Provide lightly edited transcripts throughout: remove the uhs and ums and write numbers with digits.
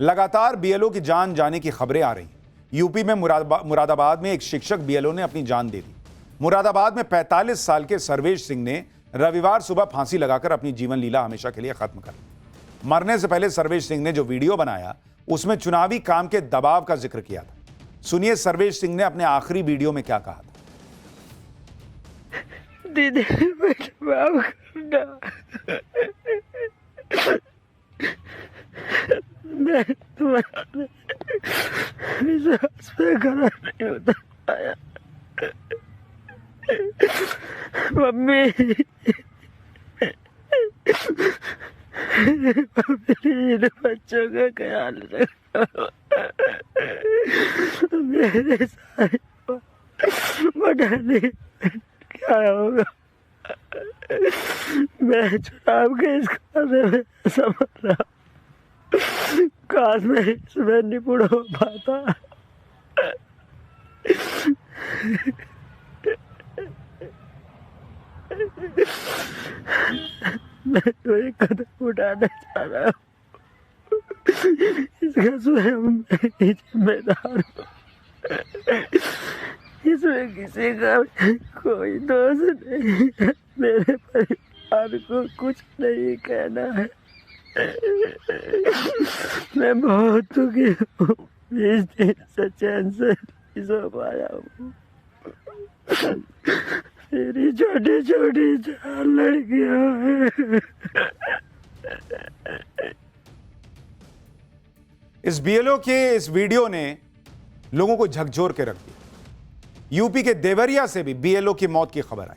लगातार बीएलओ की जान जाने की खबरें आ रही हैं। यूपी में मुरादाबाद में एक शिक्षक बीएलओ ने अपनी जान दे दी। मुरादाबाद में 45 साल के सर्वेश सिंह ने रविवार सुबह फांसी लगाकर अपनी जीवन लीला हमेशा के लिए खत्म कर ली। मरने से पहले सर्वेश सिंह ने जो वीडियो बनाया उसमें चुनावी काम के दबाव का जिक्र किया था। सुनिए सर्वेश सिंह ने अपने आखिरी वीडियो में क्या कहा था। दीदी माफ करना, मैं तुम्हारे विश्वास पे खड़ा नहीं होता आया। मम्मी मेरे बच्चों का ख्याल रखो, मेरे साथ बढ़ाने क्या होगा। मैं चुनाव के इस खाते में समझ रहा, काश मैं इसमें निपुण हो पाता। मैं तो एक कदम उठाना चाह रहा हूँ, इसका स्वयं मैं ही जिम्मेदार हूँ। इसमें किसी का कोई दोष नहीं है, मेरे परिवार को कुछ नहीं कहना है। मैं बहुत दुखी हूँ, 20 दिन से चैन से नहीं सो पाया हूँ। मेरी छोटी छोटी 4 लड़कियां हैं। इस बीएलओ के इस वीडियो ने लोगों को झकझोर के रख दिया। यूपी के देवरिया से भी बीएलओ की मौत की खबर आई।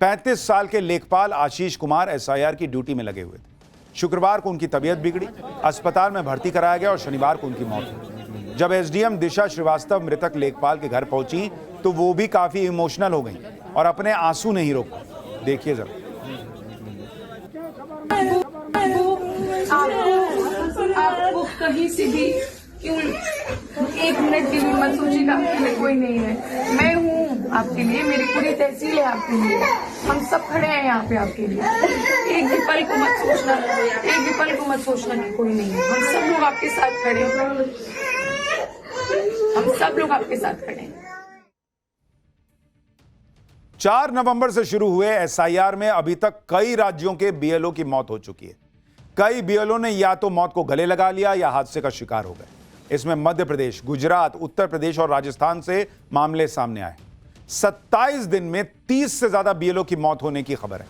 35 साल के लेखपाल आशीष कुमार एसआईआर की ड्यूटी में लगे हुए थे। शुक्रवार को उनकी तबीयत बिगड़ी, अस्पताल में भर्ती कराया गया और शनिवार को उनकी मौत हुई। जब एसडीएम दिशा श्रीवास्तव मृतक लेखपाल के घर पहुंची तो वो भी काफी इमोशनल हो गई और अपने आंसू नहीं रोक पाई। देखिए जरा। आपको कहीं से भी क्यों 1 मिनट की भी मत सोचिएगा, आपके लिए कोई नहीं है। मैं हूँ आपके लिए, मेरी पूरी तहसील है आपके लिए, हम सब खड़े हैं यहाँ पे आपके लिए। एक भी पल को मत सोचना, एक भी पल को मत सोचना कि कोई नहीं है। हम सब लोग आपके साथ खड़े हैं, हम सब लोग आपके साथ खड़े हैं। 4 नवंबर से शुरू हुए एसआईआर में अभी तक कई राज्यों के बीएलओ की मौत हो चुकी है। कई बीएलओ ने या तो मौत को गले लगा लिया या हादसे का शिकार हो गए। इसमें मध्य प्रदेश, गुजरात, उत्तर प्रदेश और राजस्थान से मामले सामने आए। 27 दिन में 30 से ज्यादा बीएलओ की मौत होने की खबर है।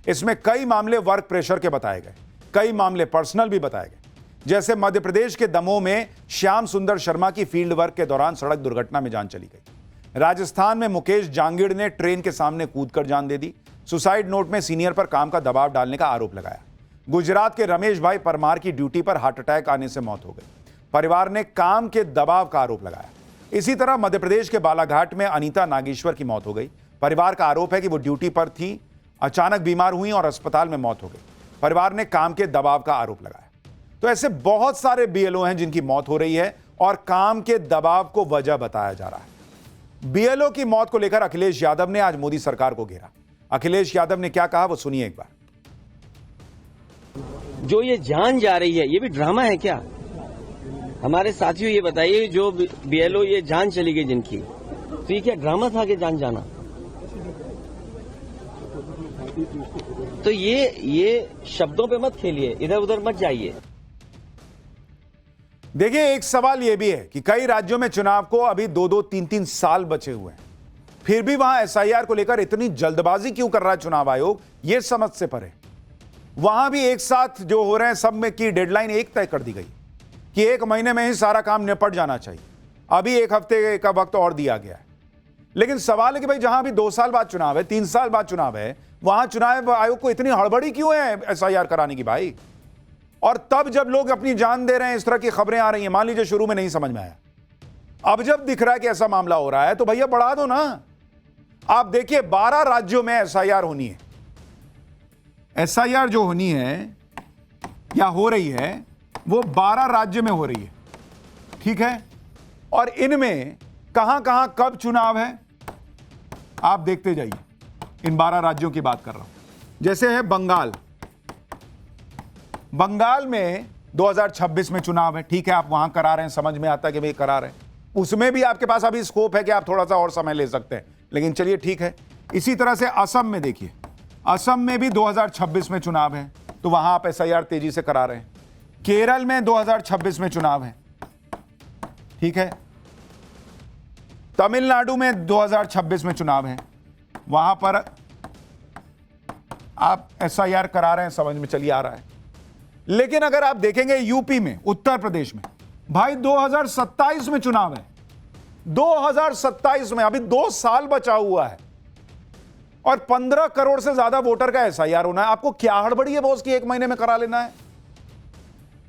इसमें कई मामले वर्क प्रेशर के बताए गए, कई मामले पर्सनल भी बताए गए। जैसे मध्य प्रदेश के दमोह में श्याम सुंदर शर्मा की फील्ड वर्क के दौरान सड़क दुर्घटना में जान चली गई। राजस्थान में मुकेश जांगिड़ ने ट्रेन के सामने कूदकर जान दे दी। सुसाइड नोट में सीनियर पर काम का दबाव डालने का आरोप लगाया। गुजरात के रमेश भाई परमार की ड्यूटी पर हार्ट अटैक आने से मौत हो गई। परिवार ने काम के दबाव का आरोप लगाया। इसी तरह मध्य प्रदेश के बालाघाट में अनीता नागेश्वर की मौत हो गई। परिवार का आरोप है कि वो ड्यूटी पर थी, अचानक बीमार हुई और अस्पताल में मौत हो गई। परिवार ने काम के दबाव का आरोप लगाया। तो ऐसे बहुत सारे बीएलओ हैं जिनकी मौत हो रही है और काम के दबाव को वजह बताया जा रहा है। बीएलओ की मौत को लेकर अखिलेश यादव ने आज मोदी सरकार को घेरा। अखिलेश यादव ने क्या कहा वो सुनिए एक बार। जो ये जान जा रही है, ये भी ड्रामा है क्या? हमारे साथियों ये बताइए, जो बीएलओ ये जान चली गई जिनकी, तो ये क्या ड्रामा था कि जान जाना? तो ये शब्दों पे मत खेलिए, इधर उधर मत जाइए। देखिए, एक सवाल यह भी है कि कई राज्यों में चुनाव को अभी 2-2, 3-3 साल बचे हुए हैं, फिर भी वहां एसआईआर को लेकर इतनी जल्दबाजी क्यों कर रहा है चुनाव आयोग, यह समझ से परे। वहां भी एक साथ जो हो रहे हैं सब में की डेडलाइन एक तय कर दी गई कि 1 महीने में ही सारा काम निपट जाना चाहिए। अभी 1 हफ्ते का वक्त और दिया गया है। लेकिन सवाल है कि भाई जहां भी 2 साल बाद चुनाव है, 3 साल बाद चुनाव है, वहां चुनाव आयोग को इतनी हड़बड़ी क्यों है एसआईआर कराने की भाई? और तब जब लोग अपनी जान दे रहे हैं, इस तरह की खबरें आ रही हैं, मान लीजिए शुरू में नहीं समझ में आया, अब जब दिख रहा है कि ऐसा मामला हो रहा है तो भैया बढ़ा दो ना। आप देखिए 12 राज्यों में एसआईआर होनी है। एसआईआर जो होनी है या हो रही है वो 12 राज्य में हो रही है, ठीक है? और इनमें कहां कहां कब चुनाव है आप देखते जाइए। इन 12 राज्यों की बात कर रहा हूं। जैसे है बंगाल में 2026 में चुनाव है, ठीक है, आप वहां करा रहे हैं, समझ में आता है कि भाई करा रहे हैं, उसमें भी आपके पास अभी स्कोप है कि आप थोड़ा सा और समय ले सकते हैं, लेकिन चलिए ठीक है। इसी तरह से असम में देखिए, असम में भी 2026 में चुनाव है, तो वहां आप SIR तेजी से करा रहे हैं। केरल में 2026 में चुनाव है, ठीक है। तमिलनाडु में 2026 में चुनाव है, वहां पर आप SIR करा रहे हैं, समझ में चलिए आ रहा है। लेकिन अगर आप देखेंगे यूपी में, उत्तर प्रदेश में, भाई 2027 में चुनाव है, 2027 में, अभी 2 साल बचा हुआ है और 15 करोड़ से ज्यादा वोटर का SIR होना है। आपको क्या हड़बड़ी है बॉस की 1 महीने में करा लेना है?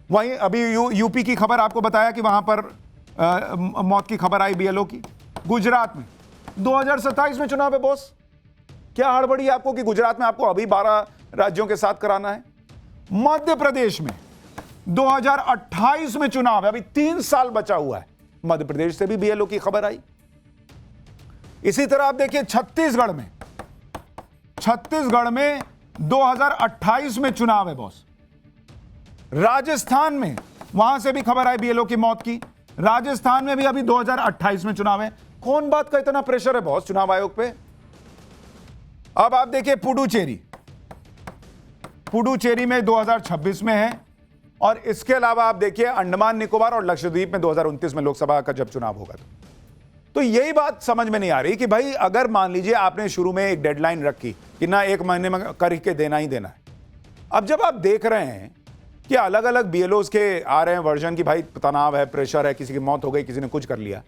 वहीं अभी यूपी की खबर आपको बताया कि वहां पर मौत की खबर आई BLO की। गुजरात में 2027 में चुनाव है बॉस, क्या हड़बड़ी है आपको कि गुजरात में आपको अभी 12 राज्यों के साथ कराना है? मध्य प्रदेश में 2028 में चुनाव है, अभी 3 साल बचा हुआ है, मध्य प्रदेश से भी BLO की खबर आई। इसी तरह आप देखिए छत्तीसगढ़ में 2028 में चुनाव है बॉस। राजस्थान में, वहां से भी खबर आई BLO की मौत की, राजस्थान में भी अभी 2028 में चुनाव है। कौन बात का इतना प्रेशर है बॉस चुनाव आयोग पे? अब आप देखिए पुडुचेरी में 2026 में है, और इसके अलावा आप देखिए अंडमान निकोबार और लक्षद्वीप में 2029 में लोकसभा का जब चुनाव होगा तो यही बात समझ में नहीं आ रही कि भाई अगर मान लीजिए आपने शुरू में एक डेडलाइन रखी कि ना 1 महीने में करके देना ही देना है, अब जब आप देख रहे हैं कि अलग अलग BLOs के आ रहे हैं वर्जन की भाई तनाव है, प्रेशर है, किसी की मौत हो गई, किसी ने कुछ कर लिया,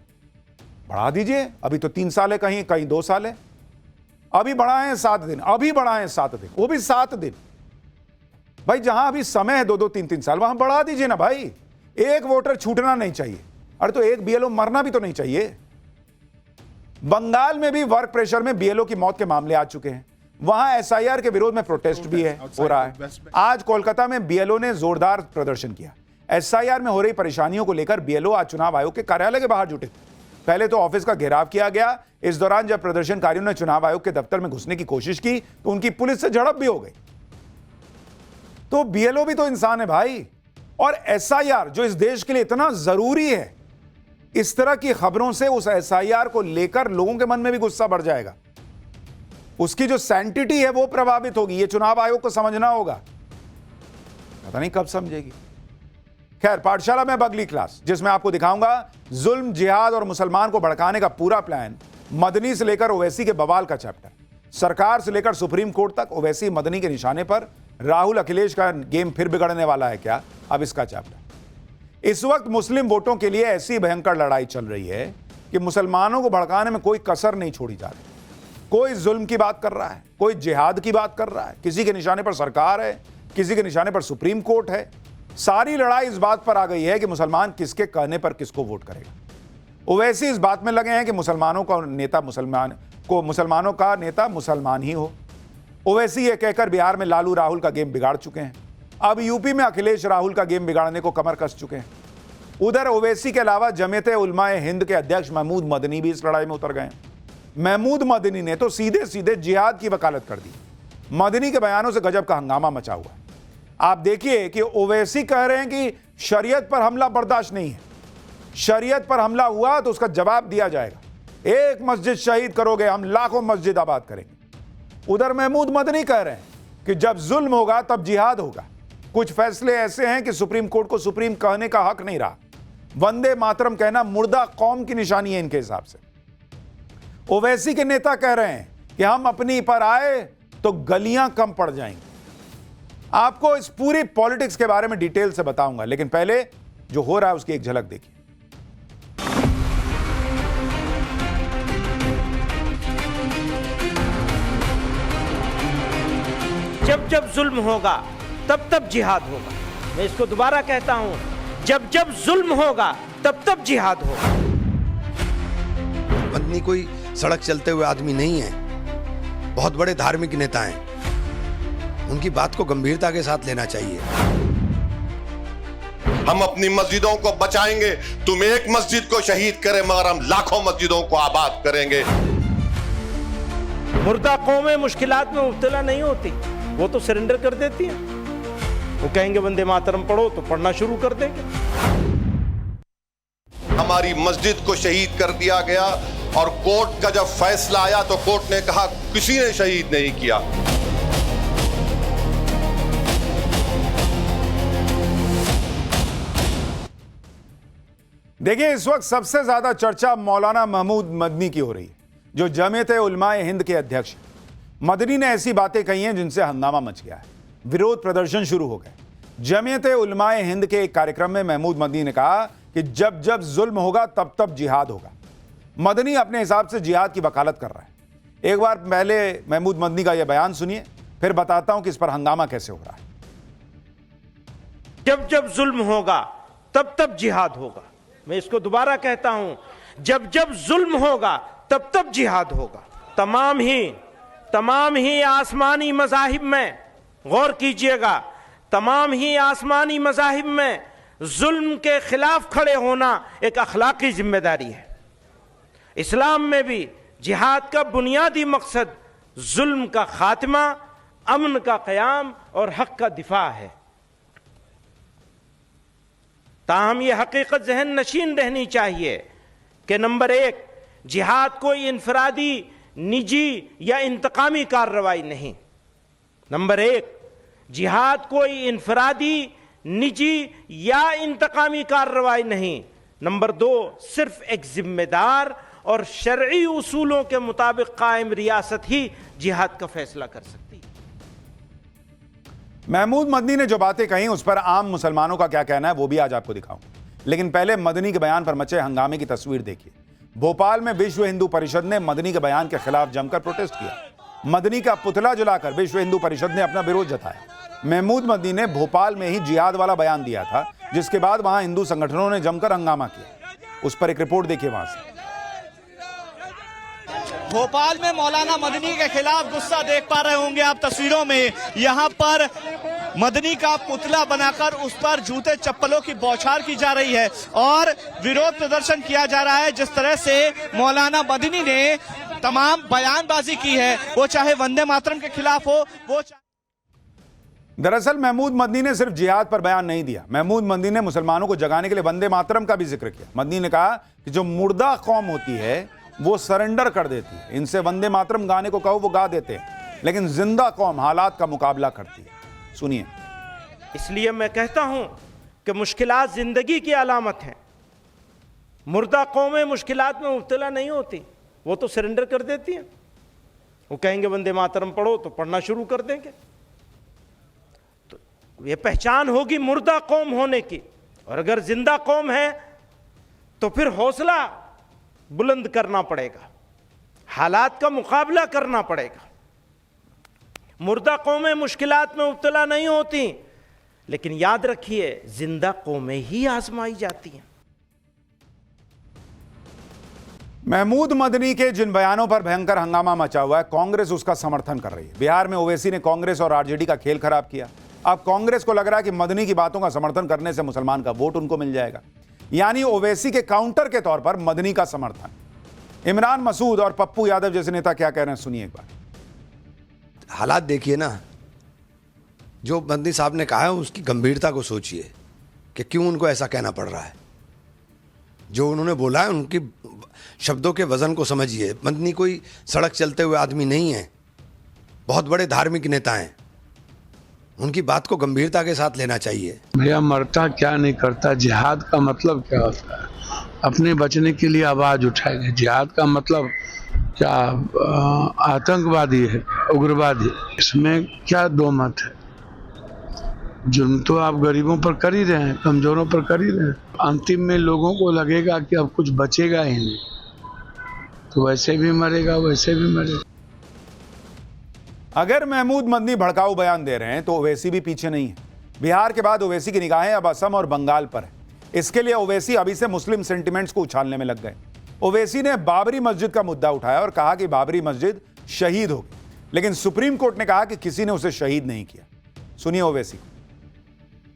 बढ़ा दीजिए। अभी तो 3 साल है, कहीं 2 साल है, अभी बढ़ाएं 7 दिन, अभी बढ़ाएं 7 दिन, वो भी 7 दिन। भाई जहां अभी समय है 2-2, 3-3 साल, वहां बढ़ा दीजिए ना भाई। एक वोटर छूटना नहीं चाहिए, अरे तो एक BLO मरना भी तो नहीं चाहिए। बंगाल में भी वर्क प्रेशर में BLO की मौत के मामले आ चुके हैं, वहां SIR के विरोध में प्रोटेस्ट भी है, हो रहा है। आज कोलकाता में BLO ने जोरदार प्रदर्शन किया। SIR में हो रही परेशानियों को लेकर BLO आज चुनाव आयोग के कार्यालय के बाहर जुटे। पहले तो ऑफिस का घेराव किया गया। इस दौरान जब प्रदर्शनकारियों ने चुनाव आयोग के दफ्तर में घुसने की कोशिश की तो उनकी पुलिस से झड़प भी हो गई। तो BLO भी तो इंसान है भाई, और SIR जो इस देश के लिए इतना जरूरी है, इस तरह की खबरों से उस SIR को लेकर लोगों के मन में भी गुस्सा बढ़ जाएगा, उसकी जो सैंटिटी है वो प्रभावित होगी। ये चुनाव आयोग को समझना होगा, पता नहीं कब समझेगी। खैर, पाठशाला में अब अगली क्लास, जिसमें आपको दिखाऊंगा जुल्म, जिहाद और मुसलमान को भड़काने का पूरा प्लान। मदनी से लेकर ओवैसी के बवाल का चैप्टर, सरकार से लेकर सुप्रीम कोर्ट तक ओवैसी मदनी के निशाने पर। राहुल अखिलेश का गेम फिर बिगड़ने वाला है क्या? अब इसका चैप्टर। इस वक्त मुस्लिम वोटों के लिए ऐसी भयंकर लड़ाई चल रही है कि मुसलमानों को भड़काने में कोई कसर नहीं छोड़ी जा रही। कोई जुल्म की बात कर रहा है, कोई जिहाद की बात कर रहा है, किसी के निशाने पर सरकार है, किसी के निशाने पर सुप्रीम कोर्ट है। सारी लड़ाई इस बात पर आ गई है कि मुसलमान किसके कहने पर किसको वोट करेगा। ओवैसी इस बात में लगे हैं कि मुसलमानों का नेता मुसलमान ही हो। ओवैसी ये कहकर बिहार में लालू राहुल का गेम बिगाड़ चुके हैं। अब यूपी में अखिलेश राहुल का गेम बिगाड़ने को कमर कस चुके हैं। उधर ओवैसी के अलावा जमीयत उलमाए हिंद के अध्यक्ष महमूद मदनी भी इस लड़ाई में उतर गए। महमूद मदनी ने तो सीधे सीधे जिहाद की वकालत कर दी। मदनी के बयानों से गजब का हंगामा मचा हुआ। आप देखिए कि ओवैसी कह रहे हैं कि शरीयत पर हमला बर्दाश्त नहीं है, शरीयत पर हमला हुआ तो उसका जवाब दिया जाएगा। एक मस्जिद शहीद करोगे, हम लाखों मस्जिद आबाद करेंगे। उधर महमूद मदनी कह रहे हैं कि जब जुल्म होगा तब जिहाद होगा। कुछ फैसले ऐसे हैं कि सुप्रीम कोर्ट को सुप्रीम कहने का हक नहीं रहा। वंदे मातरम कहना मुर्दा कौम की निशानी है इनके हिसाब से। ओवैसी के नेता कह रहे हैं कि हम अपनी पर आए तो गलियां कम पड़ जाएंगी। आपको इस पूरी पॉलिटिक्स के बारे में डिटेल से बताऊंगा, लेकिन पहले जो हो रहा है उसकी एक झलक देखिए। जब जब जुल्म होगा तब तब जिहाद होगा। मैं इसको दोबारा कहता हूं, जब जब जुल्म होगा तब तब जिहाद होगा। मदनी कोई सड़क चलते हुए आदमी नहीं है, बहुत बड़े धार्मिक नेता हैं। उनकी बात को गंभीरता के साथ लेना चाहिए। हम अपनी मस्जिदों को बचाएंगे। तुम एक मस्जिद को शहीद करें मगर हम लाखों मस्जिदों को आबाद करेंगे। मुर्दा कौमें मुश्किलात में मुब्तला नहीं होती, वो तो सरेंडर कर देती हैं। वो कहेंगे वंदे मातरम पढ़ो तो पढ़ना शुरू कर देंगे। हमारी मस्जिद को शहीद कर दिया गया और कोर्ट का जब फैसला आया तो कोर्ट ने कहा किसी ने शहीद नहीं किया। देखिए, इस वक्त सबसे ज्यादा चर्चा मौलाना महमूद मदनी की हो रही है, जो जमीयत-ए-उलमाए हिंद के अध्यक्ष हैं। मदनी ने ऐसी बातें कही हैं जिनसे हंगामा मच गया है, विरोध प्रदर्शन शुरू हो गए। जमीयत-ए-उलमाए हिंद के एक कार्यक्रम में महमूद मदनी ने कहा कि जब जब जुल्म होगा तब तब जिहाद होगा। मदनी अपने हिसाब से जिहाद की वकालत कर रहा है। एक बार पहले महमूद मदनी का यह बयान सुनिए, फिर बताता हूं कि इस पर हंगामा कैसे हो रहा है। जब जब जुल्म होगा तब तब जिहाद होगा। मैं इसको दोबारा कहता हूं, जब जब जुल्म होगा तब तब जिहाद होगा। तमाम ही आसमानी मज़ाहिब में, गौर कीजिएगा, तमाम ही आसमानी मज़ाहिब में जुल्म के खिलाफ खड़े होना एक अखलाकी जिम्मेदारी है। इस्लाम में भी जिहाद का बुनियादी मकसद जुल्म का खात्मा, अमन का क़याम और हक का दिफा है। ताहम यह हकीकत जहन नशीन रहनी चाहिए कि नंबर 1, जिहाद कोई इनफरादी, निजी या इंतकामी कार्रवाई नहीं। नंबर 1, जिहाद कोई इनफरादी, निजी या इंतकामी कार्रवाई नहीं। नंबर 2, सिर्फ एक जिम्मेदार और शरई उसूलों के मुताबिक कायम रियासत ही जिहाद का फैसला कर सकती है। महमूद मदनी ने जो बातें कही उस पर आम मुसलमानों का क्या कहना है वो भी आज आपको दिखाऊं, लेकिन पहले मदनी के बयान पर मचे हंगामे की तस्वीर देखिए। भोपाल में विश्व हिंदू परिषद ने मदनी के बयान के खिलाफ जमकर प्रोटेस्ट किया। मदनी का पुतला जलाकर विश्व हिंदू परिषद ने अपना विरोध जताया। महमूद मदनी ने भोपाल में ही जिहाद वाला बयान दिया था, जिसके बाद वहां हिंदू संगठनों ने जमकर हंगामा किया। उस पर एक रिपोर्ट देखिए वहां से। भोपाल में मौलाना मदनी के खिलाफ गुस्सा देख पा रहे होंगे आप तस्वीरों में। यहाँ पर मदनी का पुतला बनाकर उस पर जूते चप्पलों की बौछार की जा रही है और विरोध प्रदर्शन किया जा रहा है। जिस तरह से मौलाना मदनी ने तमाम बयानबाजी की है, वो चाहे वंदे मातरम के खिलाफ हो, वो दरअसल महमूद मदनी ने सिर्फ जिहाद पर बयान नहीं दिया। महमूद मदनी ने मुसलमानों को जगाने के लिए वंदे मातरम का भी जिक्र किया। मदनी ने कहा कि जो मुर्दा कौम होती है वो सरेंडर कर देती है, इनसे वंदे मातरम गाने को कहो वो गा देते हैं, लेकिन जिंदा कौम हालात का मुकाबला करती है। सुनिए। इसलिए मैं कहता हूं कि मुश्किलात जिंदगी की अलामत हैं। मुर्दा कौमें मुश्किलात में मुब्तला नहीं होती, वो तो सरेंडर कर देती हैं। वो कहेंगे वंदे मातरम पढ़ो तो पढ़ना शुरू कर देंगे। तो ये पहचान होगी मुर्दा कौम होने की। और अगर जिंदा कौम है तो फिर हौसला बुलंद करना पड़ेगा, हालात का मुकाबला करना पड़ेगा। मुर्दा कौमें मुश्किलात में मुब्तला नहीं होती, लेकिन याद रखिए जिंदा कौमें ही आजमाई जाती हैं। महमूद मदनी के जिन बयानों पर भयंकर हंगामा मचा हुआ है, कांग्रेस उसका समर्थन कर रही है। बिहार में ओवैसी ने कांग्रेस और आरजेडी का खेल खराब किया। अब कांग्रेस को लग रहा है कि मदनी की बातों का समर्थन करने से मुसलमान का वोट उनको मिल जाएगा, यानी ओवैसी के काउंटर के तौर पर मदनी का समर्थन। इमरान मसूद और पप्पू यादव जैसे नेता क्या कह रहे हैं, सुनिए एक बार। हालात देखिए ना, जो मदनी साहब ने कहा है उसकी गंभीरता को सोचिए कि क्यों उनको ऐसा कहना पड़ रहा है। जो उन्होंने बोला है उनकी शब्दों के वजन को समझिए। मदनी कोई सड़क चलते हुए आदमी नहीं है, बहुत बड़े धार्मिक नेता हैं, उनकी बात को गंभीरता के साथ लेना चाहिए। भैया मरता क्या नहीं करता, जिहाद का मतलब क्या होता है? अपने बचने के लिए आवाज उठाएंगे। जिहाद का मतलब क्या आतंकवादी है, उग्रवादी? इसमें क्या दो मत है? जुर्म तो आप गरीबों पर कर ही रहे हैं, कमजोरों पर कर ही रहे हैं। अंतिम में लोगों को लगेगा कि अब कुछ बचेगा ही नहीं, तो वैसे भी मरेगा, वैसे भी मरेगा। अगर महमूद मदनी भड़काऊ बयान दे रहे हैं तो ओवैसी भी पीछे नहीं है। बिहार के बाद ओवैसी की निगाहें अब असम और बंगाल पर है। इसके लिए ओवैसी अभी से मुस्लिम सेंटिमेंट्स को उछालने में लग गए। ओवैसी ने बाबरी मस्जिद का मुद्दा उठाया और कहा कि बाबरी मस्जिद शहीद हो गई, लेकिन सुप्रीम कोर्ट ने कहा कि किसी ने उसे शहीद नहीं किया। सुनिए ओवैसी।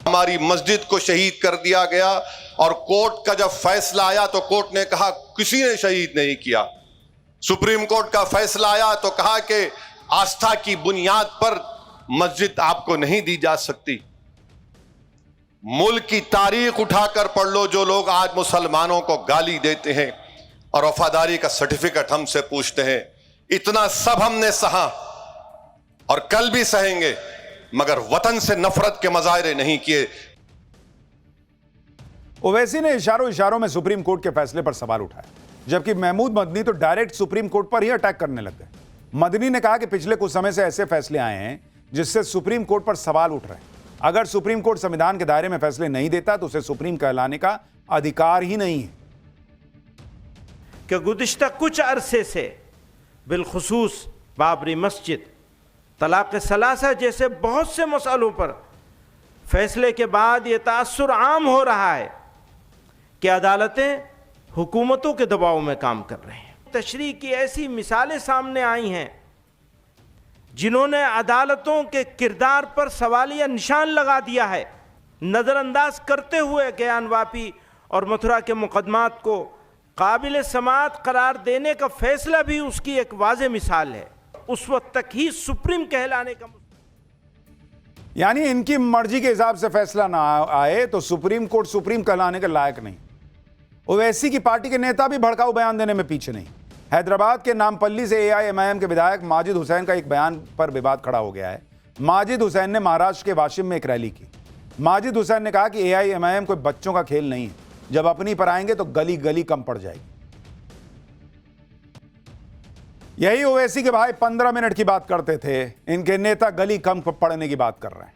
हमारी मस्जिद को शहीद कर दिया गया और कोर्ट का जब फैसला आया तो कोर्ट ने कहा किसी ने शहीद नहीं किया। सुप्रीम कोर्ट का फैसला आया तो कहा कि आस्था की बुनियाद पर मस्जिद आपको नहीं दी जा सकती। मुल्क की तारीख उठाकर पढ़ लो, जो लोग आज मुसलमानों को गाली देते हैं और वफादारी का सर्टिफिकेट हमसे पूछते हैं, इतना सब हमने सहा और कल भी सहेंगे, मगर वतन से नफरत के मजाहरे नहीं किए। ओवैसी ने इशारों इशारों में सुप्रीम कोर्ट के फैसले पर सवाल उठाया, जबकि महमूद मदनी तो डायरेक्ट सुप्रीम कोर्ट पर ही अटैक करने लग गए। मदनी ने कहा कि पिछले कुछ समय से ऐसे फैसले आए हैं जिससे सुप्रीम कोर्ट पर सवाल उठ रहे हैं। अगर सुप्रीम कोर्ट संविधान के दायरे में फैसले नहीं देता तो उसे सुप्रीम कहलाने का अधिकार ही नहीं है। कि गुज़िश्ता कुछ अरसे से बिलखुसूस बाबरी मस्जिद, तलाक सलासा जैसे बहुत से मसलों पर फैसले के बाद ये तासुर आम हो रहा है कि अदालतें हुकूमतों के दबाव में काम कर रही हैं। तशरीह की ऐसी मिसालें सामने आई हैं जिन्होंने अदालतों के किरदार पर सवालिया निशान लगा दिया है, नज़रअंदाज करते हुए ज्ञानवापी और मथुरा के मुकदमात को काबिल समाअत करार देने का फैसला भी उसकी एक वाज़ेह मिसाल है। उस वक्त तक ही सुप्रीम कहलाने का, यानी इनकी मर्जी के हिसाब से फैसला ना आए तो सुप्रीम कोर्ट सुप्रीम कहलाने के लायक नहीं। ओवैसी की पार्टी के नेता भी भड़काऊ बयान देने में पीछे नहीं। हैदराबाद के नामपल्ली से AIMIM के विधायक माजिद हुसैन का एक बयान पर विवाद खड़ा हो गया है। माजिद हुसैन ने महाराष्ट्र के वाशिम में एक रैली की। माजिद हुसैन ने कहा कि AIMIM कोई बच्चों का खेल नहीं है, जब अपनी पर आएंगे तो गली गली कम पड़ जाएगी। यही ओवैसी के भाई 15 मिनट की बात करते थे, इनके नेता गली कम पड़ने की बात कर रहे हैं।